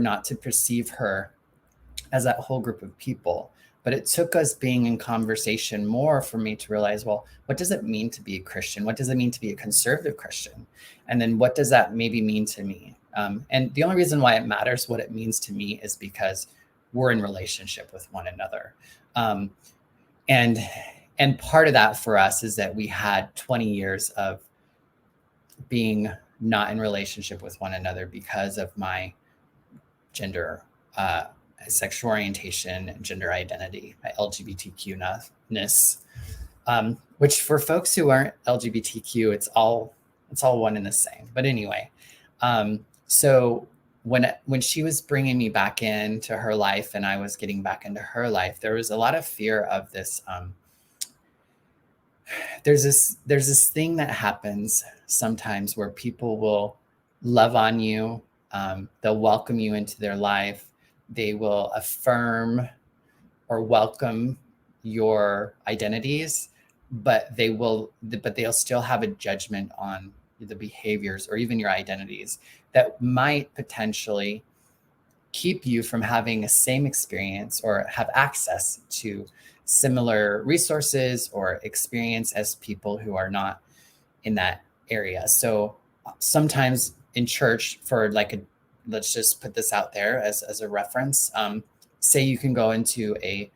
not to perceive her as that whole group of people. But it took us being in conversation more for me to realize, well, what does it mean to be a Christian? What does it mean to be a conservative Christian? And then what does that maybe mean to me? And the only reason why it matters what it means to me is because we're in relationship with one another. And part of that for us is that we had 20 years of being not in relationship with one another because of my gender, sexual orientation, and gender identity, my LGBTQ-ness, which for folks who aren't LGBTQ, it's all one and the same. But anyway, so when she was bringing me back into her life and I was getting back into her life, there was a lot of fear of this. There's this thing that happens sometimes where people will love on you. They'll welcome you into their life. They will affirm or welcome your identities, but they'll still have a judgment on the behaviors or even your identities that might potentially keep you from having a same experience or have access to similar resources or experience as people who are not in that area. So sometimes in church, for let's just put this out there as a reference, say you can go into a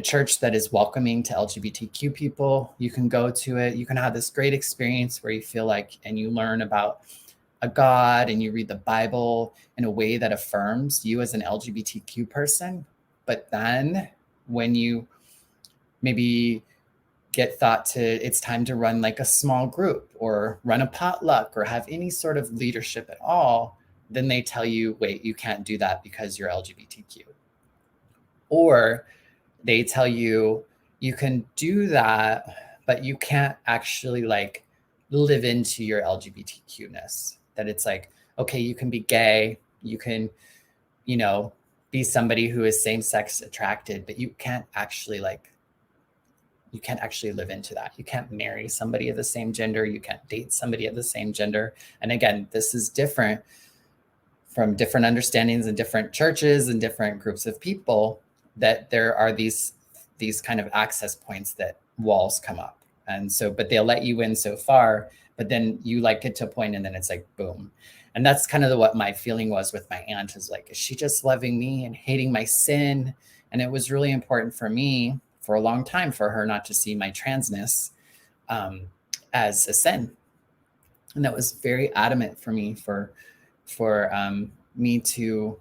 church that is welcoming to LGBTQ people. You can go to it. You can have this great experience where you feel like, and you learn about a God and you read the Bible in a way that affirms you as an LGBTQ person. But then when you maybe get thought to, it's time to run like a small group or run a potluck or have any sort of leadership at all, then they tell you, wait, you can't do that because you're LGBTQ. Or they tell you, you can do that, but you can't actually like live into your LGBTQ-ness. That it's like, okay, you can be gay, you can, be somebody who is same-sex attracted, but you can't actually live into that. You can't marry somebody of the same gender. You can't date somebody of the same gender. And again, this is different from different understandings in different churches and different groups of people, that there are these kind of access points that walls come up. And so, but they'll let you in so far, but then you like get to a point and then it's like, boom. And that's kind of what my feeling was with my aunt, is like, is she just loving me and hating my sin? And it was really important for me for a long time for her not to see my transness as a sin. And that was very adamant for me for me to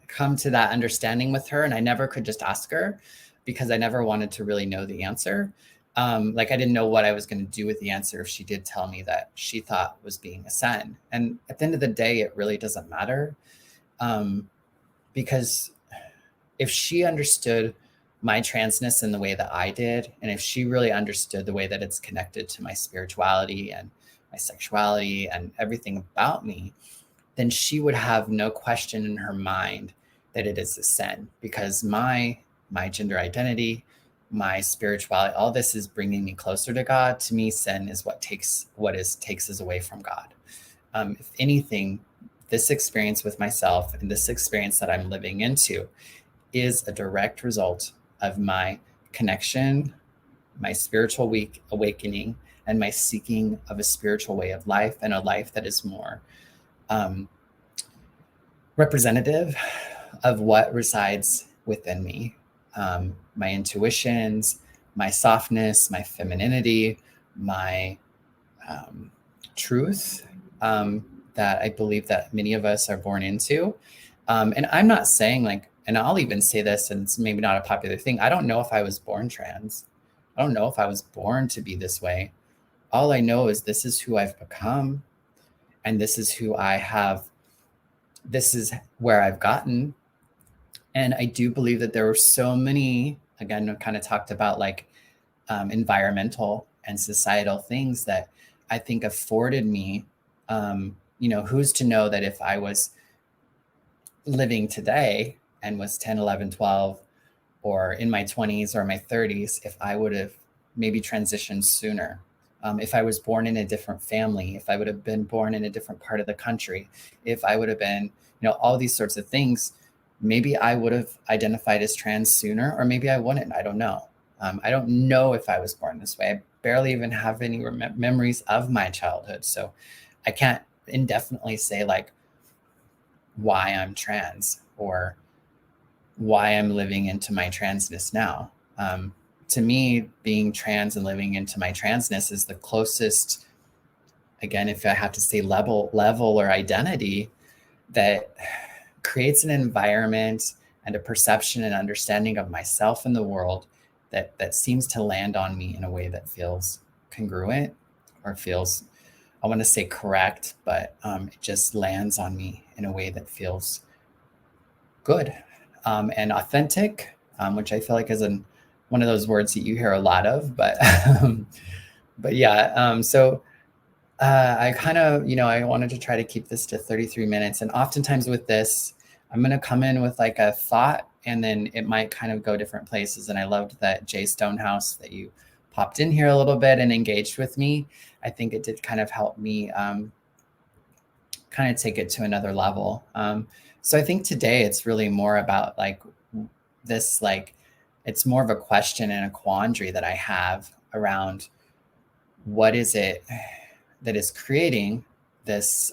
come to that understanding with her. And I never could just ask her because I never wanted to really know the answer. I didn't know what I was going to do with the answer if she did tell me that she thought was being a sin. And at the end of the day, it really doesn't matter, because if she understood my transness in the way that I did, and if she really understood the way that it's connected to my spirituality and my sexuality and everything about me, then she would have no question in her mind that it is a sin, because my gender identity, my spirituality, all this is bringing me closer to God. To me, sin is what takes us away from God. If anything, this experience with myself and this experience that I'm living into is a direct result of my connection, my spiritual awakening, and my seeking of a spiritual way of life, and a life that is more representative of what resides within me. My intuitions, my softness, my femininity, my truth, that I believe that many of us are born into. And I'm not saying and I'll even say this, and it's maybe not a popular thing, I don't know if I was born trans. I don't know if I was born to be this way. All I know is this is who I've become, and this is who I have. This is where I've gotten. And I do believe that there were so many, again, I kind of talked about environmental and societal things that I think afforded me, who's to know that if I was living today and was 10, 11, 12, or in my 20s or my 30s, if I would have maybe transitioned sooner. if I was born in a different family, if I would have been born in a different part of the country, if I would have been, all these sorts of things, maybe I would have identified as trans sooner, or maybe I wouldn't. I don't know. I don't know if I was born this way. I barely even have any memories of my childhood. So I can't indefinitely say like why I'm trans or why I'm living into my transness now. To me, being trans and living into my transness is the closest, again, if I have to say level or identity, that creates an environment and a perception and understanding of myself and the world that seems to land on me in a way that feels congruent or feels, I want to say correct, but it just lands on me in a way that feels good and authentic, which I feel like is one of those words that you hear a lot of, but but yeah. So I kind of, I wanted to try to keep this to 33 minutes. And oftentimes with this, I'm going to come in with like a thought and then it might kind of go different places. And I loved that Jay Stonehouse that you popped in here a little bit and engaged with me. I think it did kind of help me kind of take it to another level. So I think today it's really more about like this, like, it's more of a question and a quandary that I have around what is it that is creating this,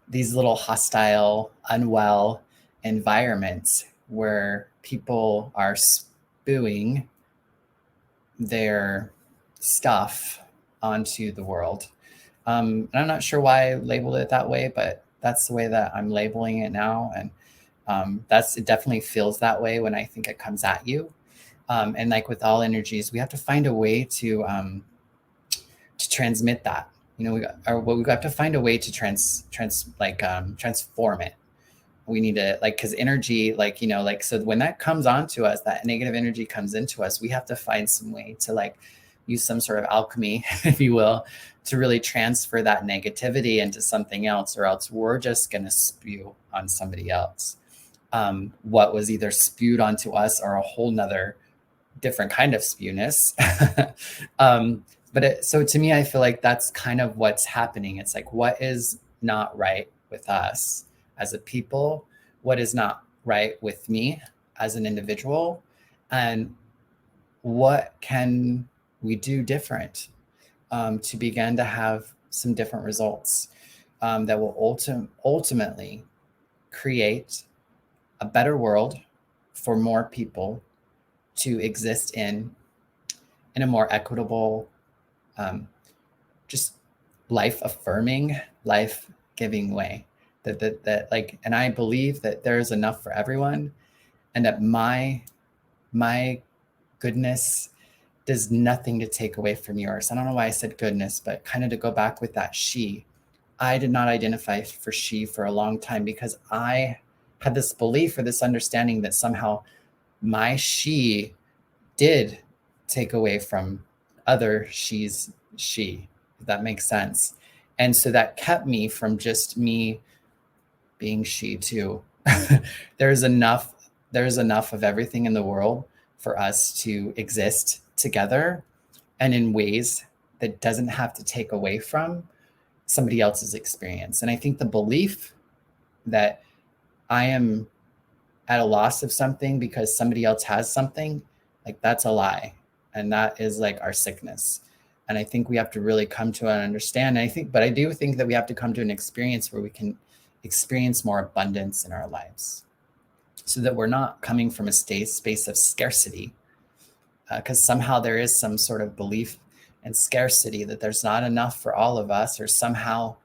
these little hostile, unwell environments where people are spewing their stuff onto the world. And I'm not sure why I labeled it that way, but that's the way that I'm labeling it now. And it definitely feels that way when I think it comes at you. And like with all energies, we have to find a way to transmit that. We have to find a way to transform it. We need to, like, because energy, like, so when that comes onto us, that negative energy comes into us, we have to find some way to like use some sort of alchemy, if you will, to really transfer that negativity into something else, or else we're just going to spew on somebody else what was either spewed onto us or a whole nother different kind of spewness. So to me, I feel like that's kind of what's happening. It's like, what is not right with us as a people? What is not right with me as an individual? And what can we do different to begin to have some different results that will ultimately create a better world for more people to exist in a more equitable, just life affirming, life giving way. That like, and I believe that there is enough for everyone, and that my goodness does nothing to take away from yours. I don't know why I said goodness, but kind of to go back with that she. I did not identify for she for a long time because I had this belief or this understanding that somehow my she did take away from other she's she, if that makes sense. And so that kept me from just me being she too. there's enough of everything in the world for us to exist together and in ways that doesn't have to take away from somebody else's experience. And I think the belief that I am at a loss of something because somebody else has something, like, that's a lie. And that is like our sickness. And I think we have to really come to and understand. But I do think that we have to come to an experience where we can experience more abundance in our lives, so that we're not coming from a space of scarcity, because somehow there is some sort of belief in scarcity, that there's not enough for all of us, or somehow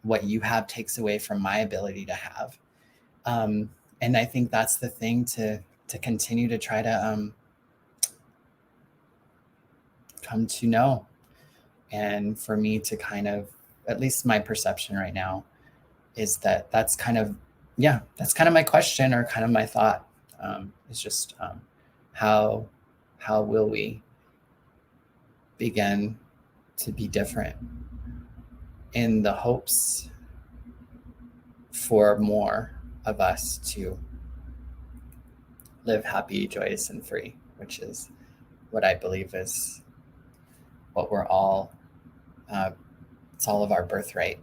what you have takes away from my ability to have. And I think that's the thing to continue to try to come to know. And for me to kind of, at least my perception right now, is that that's kind of my question, or kind of my thought. It's just how will we begin to be different in the hopes for more of us to live happy, joyous, and free, which is what I believe is what we're all, it's all of our birthright.